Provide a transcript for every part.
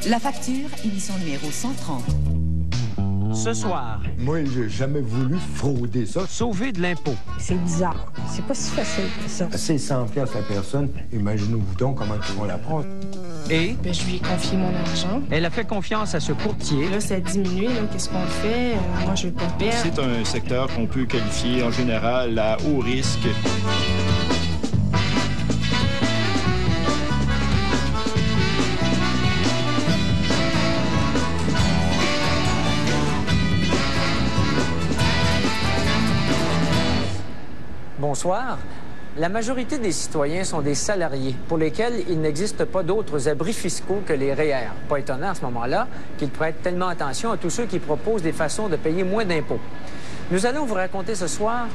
La facture, édition numéro 130. Ce soir... Moi, j'ai jamais voulu frauder ça. Sauver de l'impôt. C'est bizarre. C'est pas si facile que ça. C'est 100 piastres la personne. Imaginez-vous donc comment ils vont la prendre. Et... je lui ai confié mon argent. Elle a fait confiance à ce courtier. Là, ça a diminué. Qu'est-ce qu'on fait? Moi, je veux pas perdre. C'est un secteur qu'on peut qualifier en général à haut risque. Bonsoir. La majorité des citoyens sont des salariés pour lesquels il n'existe pas d'autres abris fiscaux que les REER. Pas étonnant à ce moment-là qu'ils prêtent tellement attention à tous ceux qui proposent des façons de payer moins d'impôts. Nous allons vous raconter ce soir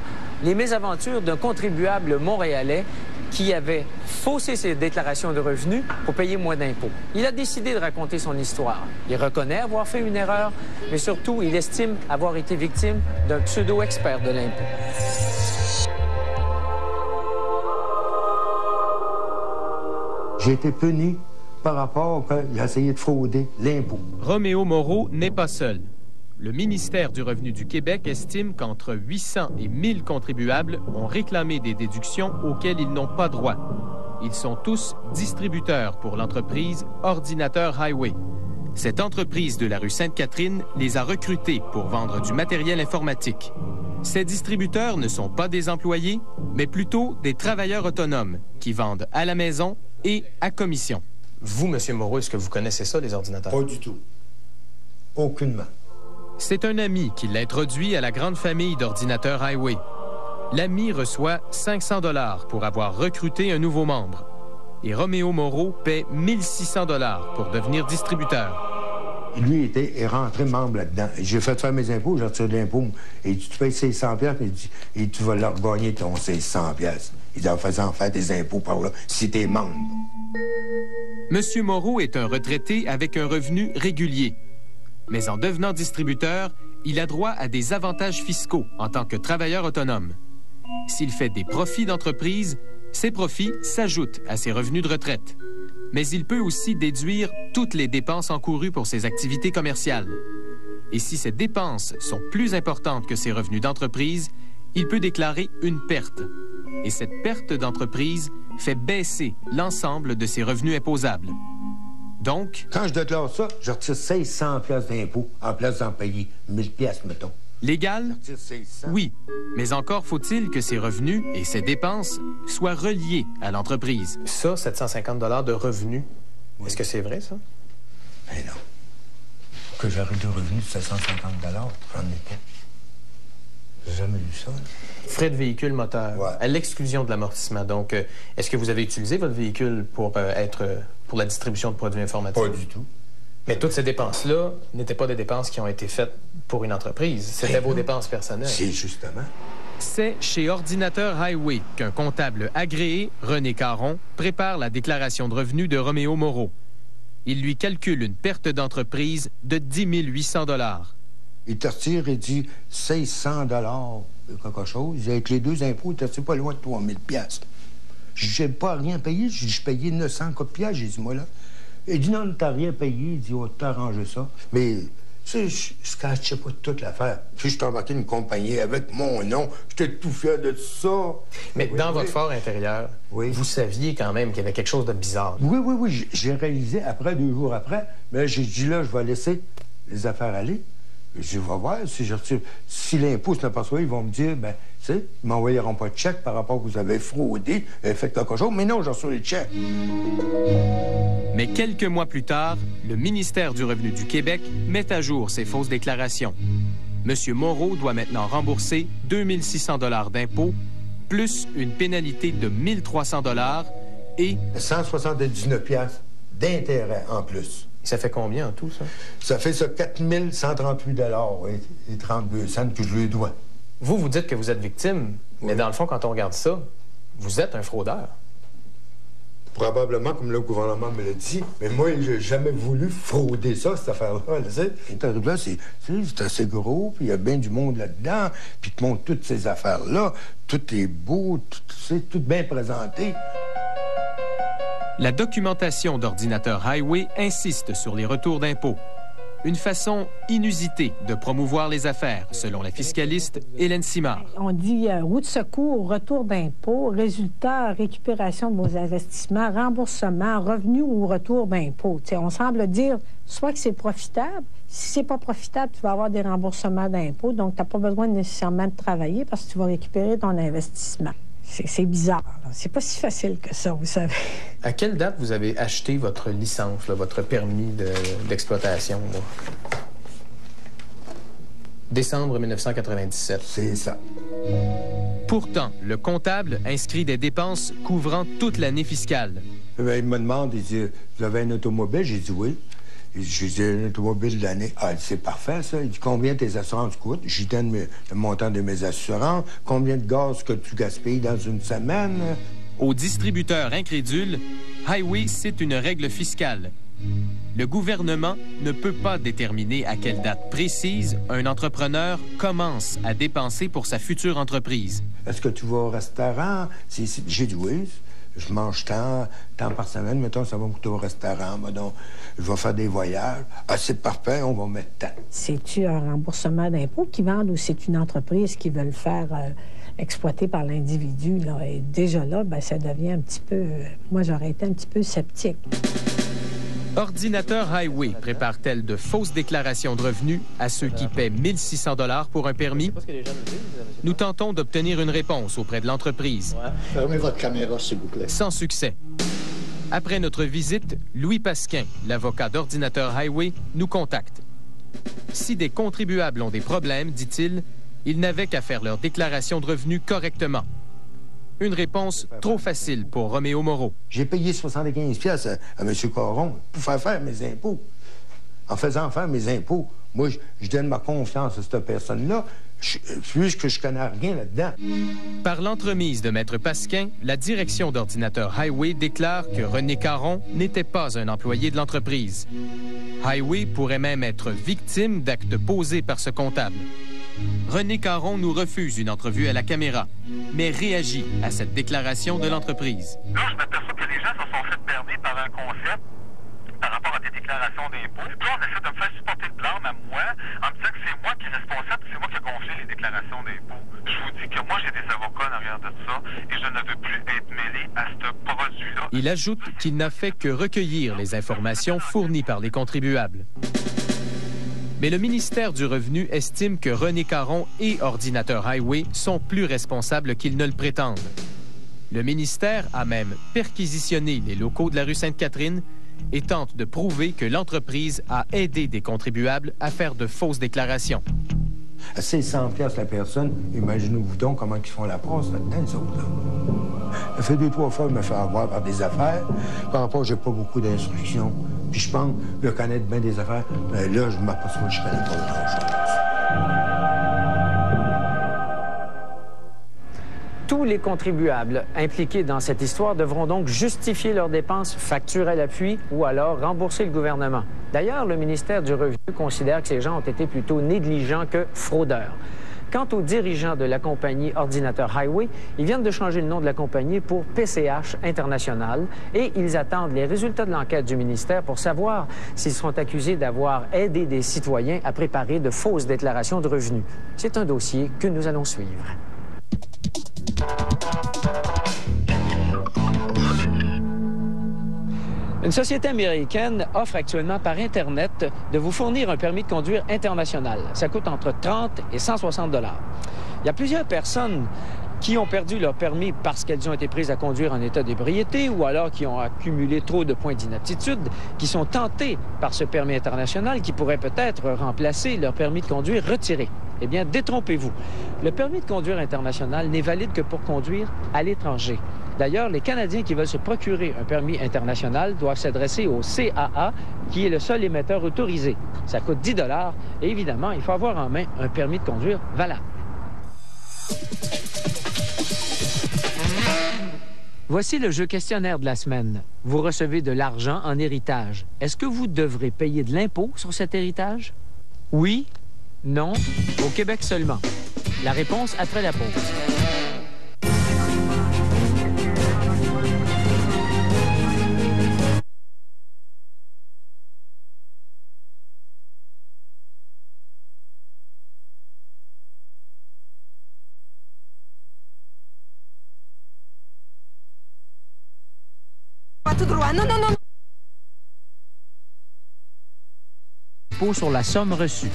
les mésaventures d'un contribuable montréalais qui avait faussé ses déclarations de revenus pour payer moins d'impôts. Il a décidé de raconter son histoire. Il reconnaît avoir fait une erreur, mais surtout, il estime avoir été victime d'un pseudo-expert de l'impôt. J'ai été puni par rapport qu'il a essayé de frauder l'impôt. Roméo Moreau n'est pas seul. Le ministère du Revenu du Québec estime qu'entre 800 et 1000 contribuables ont réclamé des déductions auxquelles ils n'ont pas droit. Ils sont tous distributeurs pour l'entreprise Ordinateur Highway. Cette entreprise de la rue Sainte-Catherine les a recrutés pour vendre du matériel informatique. Ces distributeurs ne sont pas des employés, mais plutôt des travailleurs autonomes qui vendent à la maison et à commission. Vous, M. Moreau, est-ce que vous connaissez ça, les ordinateurs? Pas du tout. Aucunement. C'est un ami qui l'introduit à la grande famille d'Ordinateur Highway. L'ami reçoit 500 $ pour avoir recruté un nouveau membre. Et Roméo Moreau paie 1600 $ pour devenir distributeur. Lui est rentré membre là-dedans. J'ai fait faire mes impôts, j'ai retiré de l'impôt. Et tu payes 600 piastres, et tu vas leur gagner ton 600 piastres. Il en faisant faire des impôts par là, si t'es membre. Monsieur Moreau est un retraité avec un revenu régulier. Mais en devenant distributeur, il a droit à des avantages fiscaux en tant que travailleur autonome. S'il fait des profits d'entreprise, ces profits s'ajoutent à ses revenus de retraite. Mais il peut aussi déduire toutes les dépenses encourues pour ses activités commerciales. Et si ces dépenses sont plus importantes que ses revenus d'entreprise, il peut déclarer une perte. Et cette perte d'entreprise fait baisser l'ensemble de ses revenus imposables. Donc... Quand je déclare ça, je retire 600 piastres d'impôts en place d'en payer 1000 piastres, mettons. Légal? Oui, mais encore faut-il que ces revenus et ces dépenses soient reliés à l'entreprise. Ça, 750 $ de revenus, oui. Est-ce que c'est vrai, ça? Ben non. Que j'aurais de revenus de 750 $, j'en ai pas. J'ai jamais lu ça. Frais de véhicule moteur, ouais. À l'exclusion de l'amortissement. Donc, est-ce que vous avez utilisé votre véhicule pour pour la distribution de produits informatiques? Pas du tout. Mais toutes ces dépenses-là n'étaient pas des dépenses qui ont été faites pour une entreprise. C'était vos dépenses personnelles. C'est justement. C'est chez Ordinateur Highway qu'un comptable agréé, René Caron, prépare la déclaration de revenus de Roméo Moreau. Il lui calcule une perte d'entreprise de 10 800 $. Il te retire et dit 600 $ quelque chose. Avec les deux impôts, il te retire pas loin de 3000 piastres. J'ai pas rien payé. Je payais 900 piastres. J'ai dit, moi, là. Il dit, non, t'as rien payé. Il dit, on va t'arranger ça. Mais, tu sais, je cachais pas toute l'affaire. Puis, je t'ai embarqué une compagnie avec mon nom. J'étais tout fier de ça. Mais oui, dans votre fort intérieur, vous saviez quand même qu'il y avait quelque chose de bizarre. Oui. J'ai réalisé après, 2 jours après. Mais j'ai dit, là, je vais laisser les affaires aller. Je vais voir si je retire. Si l'impôt se l'aperçoit, ils vont me dire, ben, tu sais, ils m'envoyeront pas de chèque par rapport à que vous avez fraudé, fait quelque chose. Mais non, j'en reçois les chèques. Mais quelques mois plus tard, le ministère du Revenu du Québec met à jour ces fausses déclarations. Monsieur Moreau doit maintenant rembourser 2600 $ d'impôts, plus une pénalité de 1300 $ et 179 piastres d'intérêt en plus. Ça fait combien en tout, ça? Ça fait ça 4138 $ et 32 cents que je lui dois. Vous dites que vous êtes victime, mais dans le fond, quand on regarde ça, vous êtes un fraudeur. Probablement, comme le gouvernement me l'a dit, mais moi, j'ai jamais voulu frauder ça, cette affaire-là. Cet arrivé-là, c'est assez gros, puis il y a bien du monde là-dedans, puis tu montres toutes ces affaires-là. Tout est beau, c'est tout bien présenté. La documentation d'Ordinateur Highway insiste sur les retours d'impôts. Une façon inusitée de promouvoir les affaires, selon la fiscaliste Hélène Simard. On dit roue de secours, retour d'impôt, résultat, récupération de vos investissements, remboursement, revenu ou retour d'impôt. On semble dire soit que c'est profitable. Si c'est pas profitable, tu vas avoir des remboursements d'impôts, donc tu n'as pas besoin nécessairement de travailler parce que tu vas récupérer ton investissement. C'est bizarre. C'est pas si facile que ça, vous savez. À quelle date vous avez acheté votre licence, là, votre permis d'exploitation? Décembre 1997. C'est ça. Pourtant, le comptable inscrit des dépenses couvrant toute l'année fiscale. Bien, il me demande, il dit, vous avez un automobile? J'ai dit oui. J'ai dit, un automobile de l'année. Ah, c'est parfait, ça. Il dit, combien tes assurances coûtent? J'y donne le montant de mes assurances. Combien de gaz que tu gaspilles dans une semaine? Aux distributeurs incrédules, Highway cite une règle fiscale. Le gouvernement ne peut pas déterminer à quelle date précise un entrepreneur commence à dépenser pour sa future entreprise. Est-ce que tu vas au restaurant? J'ai dit oui. Je mange tant par semaine. Mettons, ça va me coûter au restaurant. Donc, je vais faire des voyages. Ah, c'est parfait, on va mettre tant. C'est-tu un remboursement d'impôts qui vendent ou c'est une entreprise qui veut le faire exploiter par l'individu? Et déjà là, bien, ça devient un petit peu... moi, j'aurais été un petit peu sceptique. Ordinateur Highway prépare-t-elle de fausses déclarations de revenus à ceux qui paient 1 600 $ pour un permis? Nous tentons d'obtenir une réponse auprès de l'entreprise. Fermez votre caméra, s'il vous plaît. Sans succès. Après notre visite, Louis Pasquin, l'avocat d'Ordinateur Highway, nous contacte. Si des contribuables ont des problèmes, dit-il, ils n'avaient qu'à faire leur déclaration de revenus correctement. Une réponse trop facile pour Roméo Moreau. J'ai payé 75 pièces à M. Caron pour faire mes impôts. En faisant faire mes impôts, moi, je donne ma confiance à cette personne-là, puisque je connais rien là-dedans. Par l'entremise de Maître Pasquin, la direction d'Ordinateur Highway déclare que René Caron n'était pas un employé de l'entreprise. Highway pourrait même être victime d'actes posés par ce comptable. René Caron nous refuse une entrevue à la caméra, mais réagit à cette déclaration de l'entreprise. Là, je m'aperçois que les gens se sont fait berner par un concept par rapport à des déclarations d'impôts. Puis là, on essaie de me faire supporter le blâme à moi en me disant que c'est moi qui est responsable, c'est moi qui ai gonflé les déclarations d'impôts. Je vous dis que moi, j'ai des avocats en arrière de ça et je ne veux plus être mêlé à ce produit-là. Il ajoute qu'il n'a fait que recueillir les informations fournies par les contribuables. Mais le ministère du Revenu estime que René Caron et Ordinateur Highway sont plus responsables qu'ils ne le prétendent. Le ministère a même perquisitionné les locaux de la rue Sainte-Catherine et tente de prouver que l'entreprise a aidé des contribuables à faire de fausses déclarations. C'est 100 piastres la personne. Imaginez-vous donc comment ils font la passe là-dedans, les autres. Là. Ça fait 2-3 fois que je me fais avoir par des affaires. Par rapport, j'ai pas beaucoup d'instructions. Puis je pense de connaître bien des affaires. Mais là, je m'aperçois que je connais pas grand-chose. Tous les contribuables impliqués dans cette histoire devront donc justifier leurs dépenses, facture à l'appui ou alors rembourser le gouvernement. D'ailleurs, le ministère du Revenu considère que ces gens ont été plutôt négligents que fraudeurs. Quant aux dirigeants de la compagnie Ordinateur Highway, ils viennent de changer le nom de la compagnie pour PCH International et ils attendent les résultats de l'enquête du ministère pour savoir s'ils seront accusés d'avoir aidé des citoyens à préparer de fausses déclarations de revenus. C'est un dossier que nous allons suivre. Une société américaine offre actuellement par Internet de vous fournir un permis de conduire international. Ça coûte entre 30 et 160 $. Il y a plusieurs personnes qui ont perdu leur permis parce qu'elles ont été prises à conduire en état d'ébriété ou alors qui ont accumulé trop de points d'inaptitude, qui sont tentées par ce permis international qui pourrait peut-être remplacer leur permis de conduire retiré. Eh bien, détrompez-vous. Le permis de conduire international n'est valide que pour conduire à l'étranger. D'ailleurs, les Canadiens qui veulent se procurer un permis international doivent s'adresser au CAA, qui est le seul émetteur autorisé. Ça coûte 10 $ et évidemment, il faut avoir en main un permis de conduire valable. Voici le jeu questionnaire de la semaine. Vous recevez de l'argent en héritage. Est-ce que vous devrez payer de l'impôt sur cet héritage? Oui? Non? Au Québec seulement. La réponse après la pause. tout droit. Non, non, non. Impôt sur la somme reçue.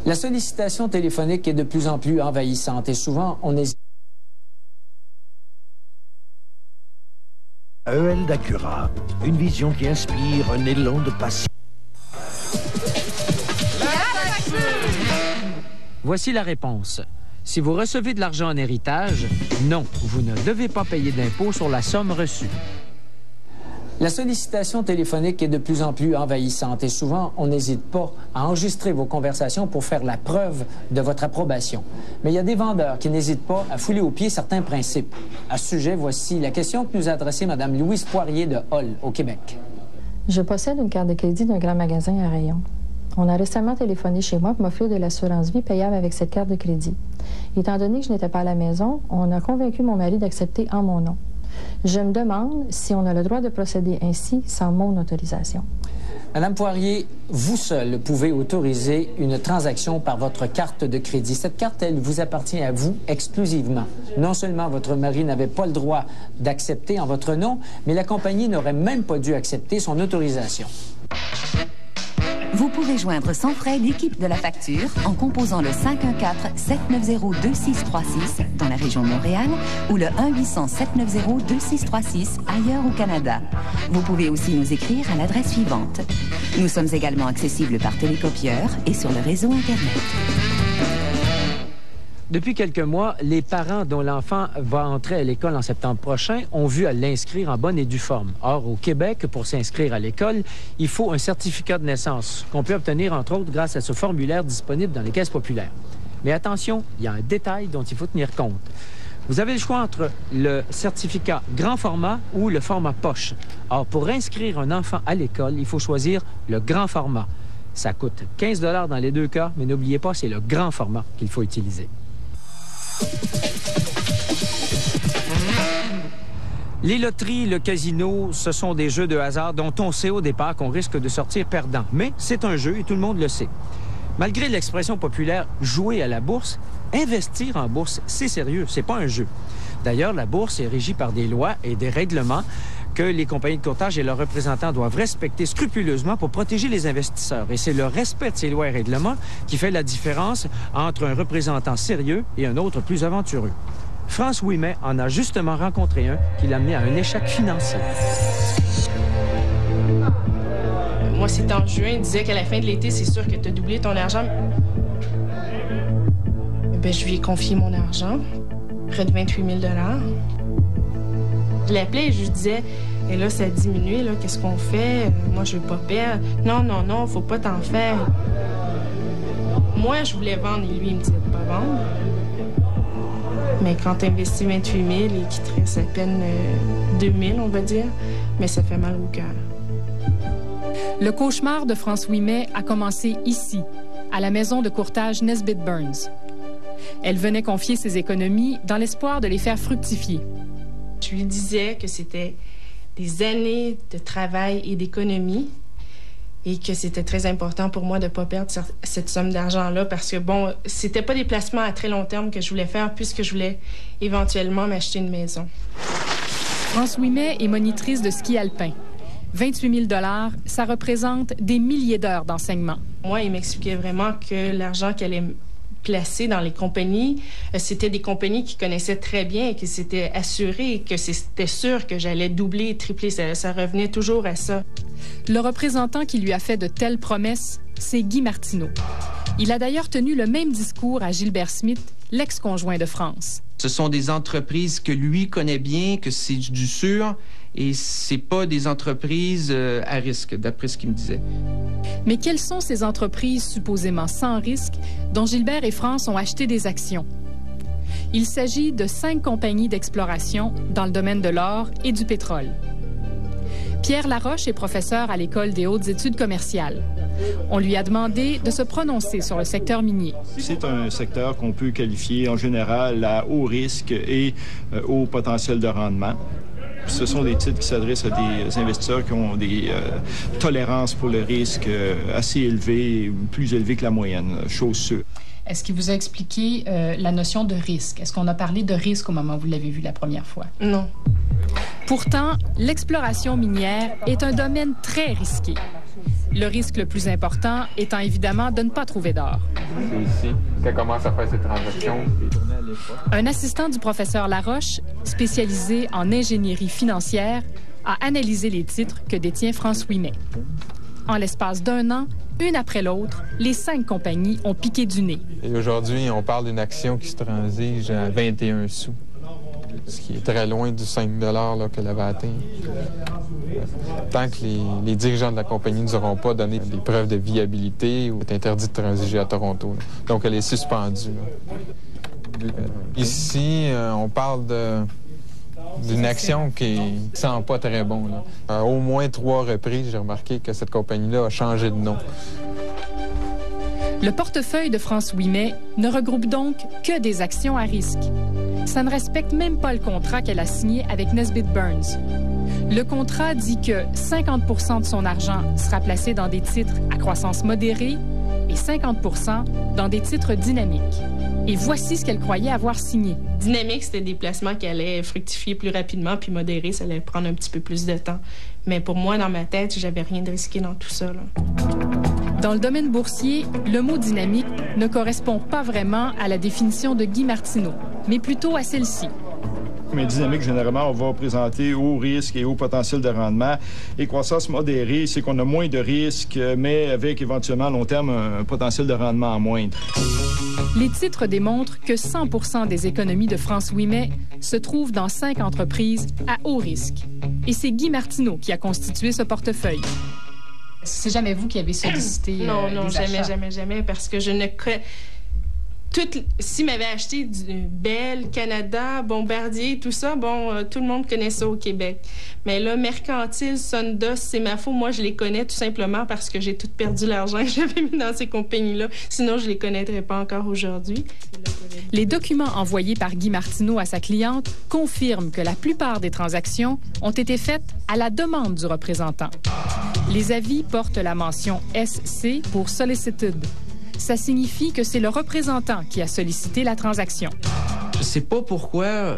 La sollicitation téléphonique est de plus en plus envahissante et souvent on hésite. EL d'Acura, une vision qui inspire un élan de passion. Voici la réponse. Si vous recevez de l'argent en héritage, non, vous ne devez pas payer d'impôt sur la somme reçue. La sollicitation téléphonique est de plus en plus envahissante et souvent on n'hésite pas à enregistrer vos conversations pour faire la preuve de votre approbation. Mais il y a des vendeurs qui n'hésitent pas à fouler aux pieds certains principes. À ce sujet, voici la question que nous a adressée Mme Louise Poirier de Hall, au Québec. Je possède une carte de crédit d'un grand magasin à Rayon. On a récemment téléphoné chez moi pour m'offrir de l'assurance vie payable avec cette carte de crédit. Étant donné que je n'étais pas à la maison, on a convaincu mon mari d'accepter en mon nom. Je me demande si on a le droit de procéder ainsi sans mon autorisation. Madame Poirier, vous seule pouvez autoriser une transaction par votre carte de crédit. Cette carte, elle vous appartient à vous exclusivement. Non seulement votre mari n'avait pas le droit d'accepter en votre nom, mais la compagnie n'aurait même pas dû accepter son autorisation. Vous pouvez joindre sans frais l'équipe de la facture en composant le 514-790-2636 dans la région de Montréal ou le 1-800-790-2636 ailleurs au Canada. Vous pouvez aussi nous écrire à l'adresse suivante. Nous sommes également accessibles par télécopieur et sur le réseau Internet. Depuis quelques mois, les parents dont l'enfant va entrer à l'école en septembre prochain ont vu à l'inscrire en bonne et due forme. Or, au Québec, pour s'inscrire à l'école, il faut un certificat de naissance qu'on peut obtenir, entre autres, grâce à ce formulaire disponible dans les caisses populaires. Mais attention, il y a un détail dont il faut tenir compte. Vous avez le choix entre le certificat grand format ou le format poche. Or, pour inscrire un enfant à l'école, il faut choisir le grand format. Ça coûte 15 $ dans les deux cas, mais n'oubliez pas, c'est le grand format qu'il faut utiliser. Les loteries, le casino, ce sont des jeux de hasard dont on sait au départ qu'on risque de sortir perdant. Mais c'est un jeu et tout le monde le sait. Malgré l'expression populaire « jouer à la bourse », investir en bourse, c'est sérieux, c'est pas un jeu. D'ailleurs, la bourse est régie par des lois et des règlements que les compagnies de courtage et leurs représentants doivent respecter scrupuleusement pour protéger les investisseurs. Et c'est le respect de ces lois et règlements qui fait la différence entre un représentant sérieux et un autre plus aventureux. France Ouimet en a justement rencontré un qui l'a amené à un échec financier. Moi, c'était en juin, il disait qu'à la fin de l'été, c'est sûr que tu as doublé ton argent. Bien, je lui ai confié mon argent, près de 28 000 $. Je l'appelais et je lui disais, et là, ça a diminué, là, qu'est-ce qu'on fait? Moi, je veux pas perdre. Non, non, non, faut pas t'en faire. Moi, je voulais vendre et lui, il me disait de pas vendre. Mais quand tu investis 28 000 et qu'il te reste à peine 2 000, on va dire, mais ça fait mal au cœur. Le cauchemar de France Ouimet a commencé ici, à la maison de courtage Nesbitt Burns. Elle venait confier ses économies dans l'espoir de les faire fructifier. Je lui disais que c'était des années de travail et d'économie et que c'était très important pour moi de ne pas perdre cette somme d'argent-là parce que, bon, c'était pas des placements à très long terme que je voulais faire puisque je voulais éventuellement m'acheter une maison. France Ouimet est monitrice de ski alpin. 28 000 $, ça représente des milliers d'heures d'enseignement. Moi, il m'expliquait vraiment que l'argent qu'elle allait placer dans les compagnies, c'était des compagnies qui connaissaient très bien et qui s'étaient assurées et que c'était sûr que j'allais doubler et tripler. Ça revenait toujours à ça. Le représentant qui lui a fait de telles promesses, c'est Guy Martineau. Il a d'ailleurs tenu le même discours à Gilbert Smith, l'ex-conjoint de France. Ce sont des entreprises que lui connaît bien, que c'est du sûr, et c'est pas des entreprises à risque, d'après ce qu'il me disait. Mais quelles sont ces entreprises supposément sans risque dont Gilbert et France ont acheté des actions? Il s'agit de 5 compagnies d'exploration dans le domaine de l'or et du pétrole. Pierre Laroche est professeur à l'École des hautes études commerciales. On lui a demandé de se prononcer sur le secteur minier. C'est un secteur qu'on peut qualifier en général à haut risque et haut potentiel de rendement. Ce sont des titres qui s'adressent à des investisseurs qui ont des tolérances pour le risque assez élevées, plus élevées que la moyenne, chose sûre. Est-ce qu'il vous a expliqué la notion de risque? Est-ce qu'on a parlé de risque au moment où vous l'avez vu la première fois? Non. Pourtant, l'exploration minière est un domaine très risqué. Le risque le plus important étant évidemment de ne pas trouver d'or. C'est ici qu'elle commence à faire ses transactions. Un assistant du professeur Laroche, spécialisé en ingénierie financière, a analysé les titres que détient France Ouimet. En l'espace d'un an, une après l'autre, les 5 compagnies ont piqué du nez. Et aujourd'hui, on parle d'une action qui se transige à 21 sous, ce qui est très loin du 5 $ qu'elle avait atteint. Tant que les dirigeants de la compagnie ne nous auront pas donné des preuves de viabilité, ou est interdit de transiger à Toronto. Là. Donc, elle est suspendue. Là. Ici, on parle d'une action qui ne sent pas très bon. Là. À au moins 3 reprises, j'ai remarqué que cette compagnie-là a changé de nom. Le portefeuille de France Ouimet ne regroupe donc que des actions à risque. Ça ne respecte même pas le contrat qu'elle a signé avec Nesbitt Burns. Le contrat dit que 50 % de son argent sera placé dans des titres à croissance modérée et 50 % dans des titres dynamiques. Et voici ce qu'elle croyait avoir signé. Dynamique, c'était des placements qui allaient fructifier plus rapidement, puis modéré, ça allait prendre un petit peu plus de temps. Mais pour moi, dans ma tête, j'avais rien de risqué dans tout ça. Là. Dans le domaine boursier, le mot dynamique ne correspond pas vraiment à la définition de Guy Martineau, mais plutôt à celle-ci. Mais dynamique, généralement, on va présenter haut risque et haut potentiel de rendement. Et croissance modérée, c'est qu'on a moins de risques, mais avec éventuellement à long terme un potentiel de rendement moindre. Les titres démontrent que 100 % des économies de France Ouimet se trouvent dans 5 entreprises à haut risque. Et c'est Guy Martineau qui a constitué ce portefeuille. C'est jamais vous qui avez sollicité Non, des achats. jamais, parce que je ne... S'il m'avait acheté du Bell, Canada, Bombardier, tout ça, tout le monde connaît ça au Québec. Mais là, Mercantile, Sonda, c'est ma faute. Moi, je les connais tout simplement parce que j'ai tout perdu l'argent que j'avais mis dans ces compagnies-là. Sinon, je les connaîtrais pas encore aujourd'hui. Les documents envoyés par Guy Martineau à sa cliente confirment que la plupart des transactions ont été faites à la demande du représentant. Les avis portent la mention SC pour Solicited. Ça signifie que c'est le représentant qui a sollicité la transaction. Je ne sais pas pourquoi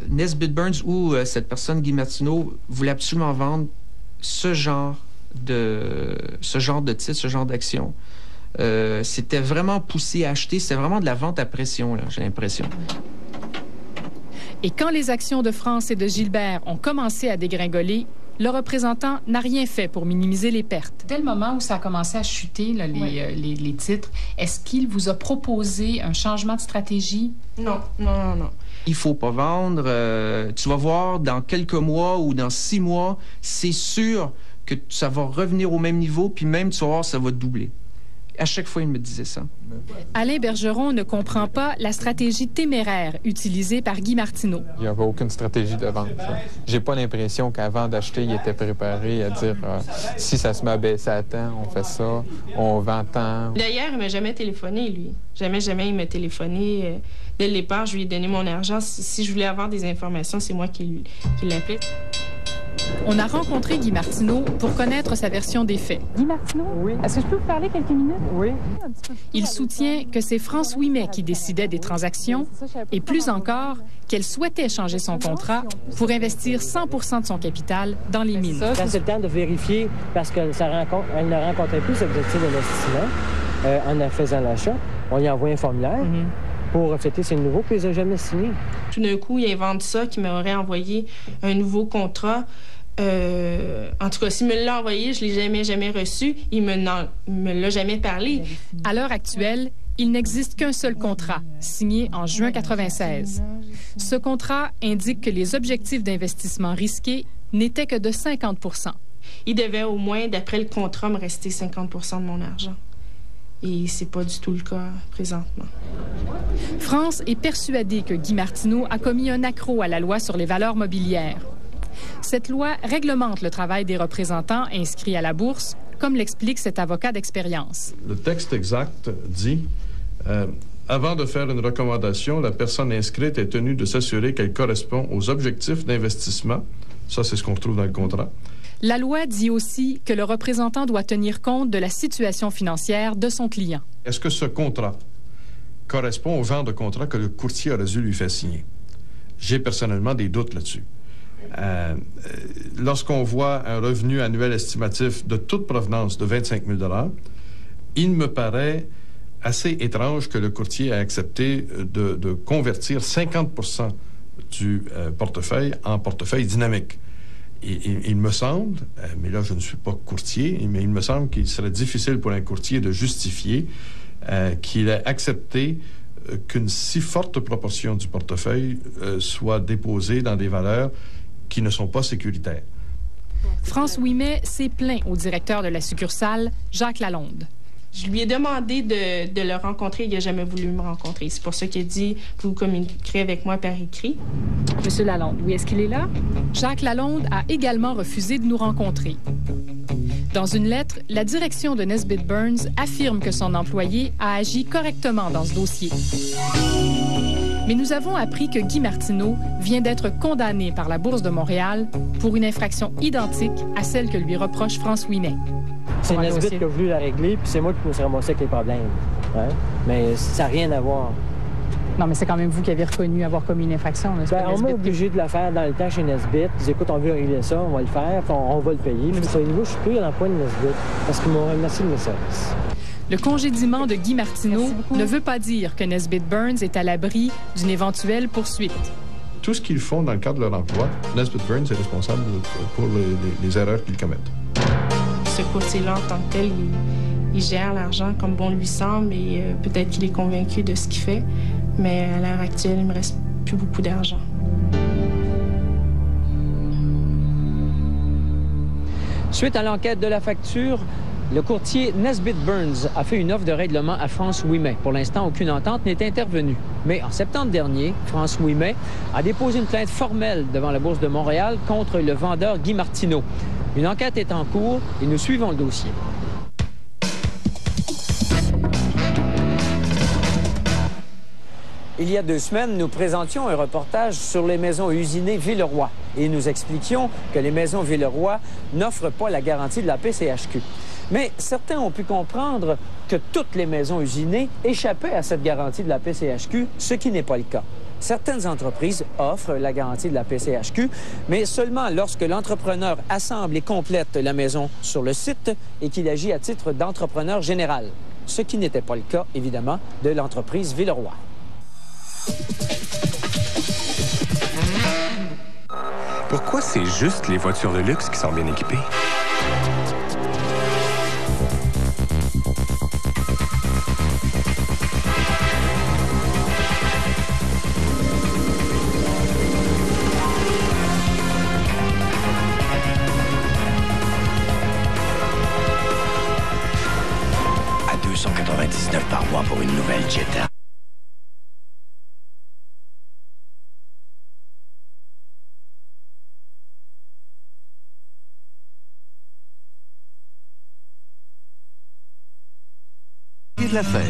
Nesbitt Burns ou cette personne, Guy Martineau, voulait absolument vendre ce genre de titre, ce genre d'action. C'était vraiment poussé à acheter. C'était vraiment de la vente à pression, là, j'ai l'impression. Et quand les actions de France et de Gilbert ont commencé à dégringoler, le représentant n'a rien fait pour minimiser les pertes. Dès le moment où ça a commencé à chuter, là, les titres, est-ce qu'il vous a proposé un changement de stratégie? Non. Il faut pas vendre. Tu vas voir, dans quelques mois ou dans 6 mois, c'est sûr que ça va revenir au même niveau, puis même, tu vas voir, ça va doubler. À chaque fois, il me disait ça. Alain Bergeron ne comprend pas la stratégie téméraire utilisée par Guy Martineau. Il n'y avait aucune stratégie de vente. J'ai pas l'impression qu'avant d'acheter, il était préparé à dire si ça se met à baisser à temps, on fait ça, on vend tant. D'ailleurs, il m'a jamais téléphoné, lui. Jamais il m'a téléphoné. Dès le départ, je lui ai donné mon argent. Si je voulais avoir des informations, c'est moi qui l'appelais. On a rencontré Guy Martineau pour connaître sa version des faits. Guy Martineau? Oui. Est-ce que je peux vous parler quelques minutes? Oui. Il soutient que c'est France Ouimet qui décidait des transactions et plus encore, qu'elle souhaitait changer son contrat pour investir 100 % de son capital dans les mines. Quand c'est le temps de vérifier, parce qu'elle ne rencontrait plus l'objectif d'investissement en faisant l'achat, on lui envoie un formulaire. Pour refléter ses nouveaux, puis il les a jamais signés. Tout d'un coup, il invente ça, qui m'aurait envoyé un nouveau contrat. En tout cas, s'il me l'a envoyé, je ne l'ai jamais reçu. Il me l'a jamais parlé. À l'heure actuelle, il n'existe qu'un seul contrat, signé en juin 1996. Ce contrat indique que les objectifs d'investissement risqués n'étaient que de 50 %. Il devait au moins, d'après le contrat, me rester 50 % de mon argent. Et c'est pas du tout le cas présentement. France est persuadée que Guy Martineau a commis un accroc à la loi sur les valeurs mobilières. Cette loi réglemente le travail des représentants inscrits à la bourse, comme l'explique cet avocat d'expérience. Le texte exact dit avant de faire une recommandation, la personne inscrite est tenue de s'assurer qu'elle correspond aux objectifs d'investissement. Ça, c'est ce qu'on retrouve dans le contrat. La loi dit aussi que le représentant doit tenir compte de la situation financière de son client. Est-ce que ce contrat correspond au genre de contrat que le courtier aurait dû lui faire signer? J'ai personnellement des doutes là-dessus. Lorsqu'on voit un revenu annuel estimatif de toute provenance de 25 000 $, il me paraît assez étrange que le courtier ait accepté de convertir 50 % du portefeuille en portefeuille dynamique. Il me semble, mais là je ne suis pas courtier, mais il me semble qu'il serait difficile pour un courtier de justifier qu'il ait accepté qu'une si forte proportion du portefeuille soit déposée dans des valeurs qui ne sont pas sécuritaires. France Ouimet s'est plaint au directeur de la succursale, Jacques Lalonde. Je lui ai demandé de le rencontrer. Il n'a jamais voulu me rencontrer. C'est pour ça qu'il a dit que vous communiquerez avec moi par écrit. Monsieur Lalonde, oui, est-ce qu'il est là? Jacques Lalonde a également refusé de nous rencontrer. Dans une lettre, la direction de Nesbitt Burns affirme que son employé a agi correctement dans ce dossier. Mais nous avons appris que Guy Martineau vient d'être condamné par la Bourse de Montréal pour une infraction identique à celle que lui reproche France Ouimet. C'est Nesbitt qui a voulu la régler, puis c'est moi qui me suis ramassé avec les problèmes. Ouais? Mais ça n'a rien à voir. Non, mais c'est quand même vous qui avez reconnu avoir commis une infraction. On m'a obligé de la faire dans le temps chez Nesbitt. Ils disent, écoute, on veut régler ça, on va le faire, puis on va le payer. Mais c'est au niveau, je suis pris à l'emploi de Nesbitt, parce qu'ils m'ont remercié de mes services. Le congédiement de Guy Martineau ne veut pas dire que Nesbitt Burns est à l'abri d'une éventuelle poursuite. Tout ce qu'ils font dans le cadre de leur emploi, Nesbitt Burns est responsable pour les erreurs qu'ils commettent. Ce courtier-là, en tant que tel, il gère l'argent comme bon lui semble et peut-être qu'il est convaincu de ce qu'il fait, mais à l'heure actuelle, il me reste plus beaucoup d'argent. Suite à l'enquête de la facture, le courtier Nesbitt Burns a fait une offre de règlement à France Ouimet. Pour l'instant, aucune entente n'est intervenue. Mais en septembre dernier, France Ouimet a déposé une plainte formelle devant la Bourse de Montréal contre le vendeur Guy Martineau. Une enquête est en cours et nous suivons le dossier. Il y a 2 semaines, nous présentions un reportage sur les maisons usinées Villeroy et nous expliquions que les maisons Villeroy n'offrent pas la garantie de la PCHQ. Mais certains ont pu comprendre que toutes les maisons usinées échappaient à cette garantie de la PCHQ, ce qui n'est pas le cas. Certaines entreprises offrent la garantie de la PCHQ, mais seulement lorsque l'entrepreneur assemble et complète la maison sur le site et qu'il agit à titre d'entrepreneur général. Ce qui n'était pas le cas, évidemment, de l'entreprise Villeroy. Pourquoi c'est juste les voitures de luxe qui sont bien équipées? À 299 par mois pour une nouvelle Jetta. De la fête.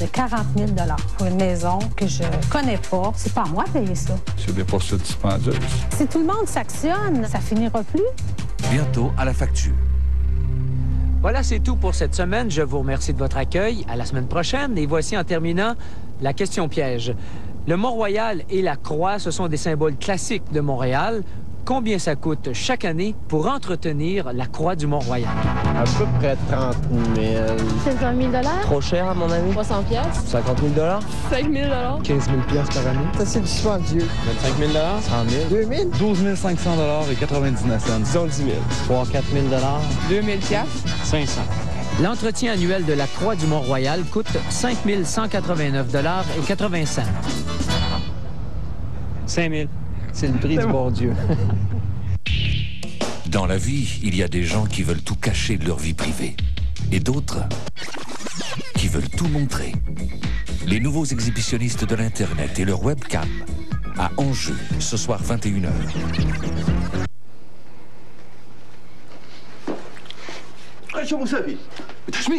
De 40 000 $ pour une maison que je connais pas. C'est pas à moi de payer ça. C'est des poursuites dispendieuses. Si tout le monde s'actionne, ça finira plus. Bientôt à la facture. Voilà, c'est tout pour cette semaine. Je vous remercie de votre accueil. À la semaine prochaine. Et voici en terminant la question piège. Le Mont-Royal et la croix, ce sont des symboles classiques de Montréal. Combien ça coûte chaque année pour entretenir la croix du Mont-Royal? À peu près 30 000. 700 000 $? Trop cher, à mon avis. 300 pièces. 50 000 $? 5 000 $? 15 000 par année. Ça, c'est dispendieux. 25 000 $? 100 000. 2 000? 12 500 $ et 99 cents. Disons 10 000. 3 4 000 $? 2 000 piastres? 500. L'entretien annuel de la croix du Mont-Royal coûte 5 189 $ et 80 cents. 5 000. C'est le prix du bon Dieu. Dans la vie, il y a des gens qui veulent tout cacher de leur vie privée. Et d'autres qui veulent tout montrer. Les nouveaux exhibitionnistes de l'Internet et leur webcam. À Enjeu, ce soir 21h. شو مسوي؟ بتحشمي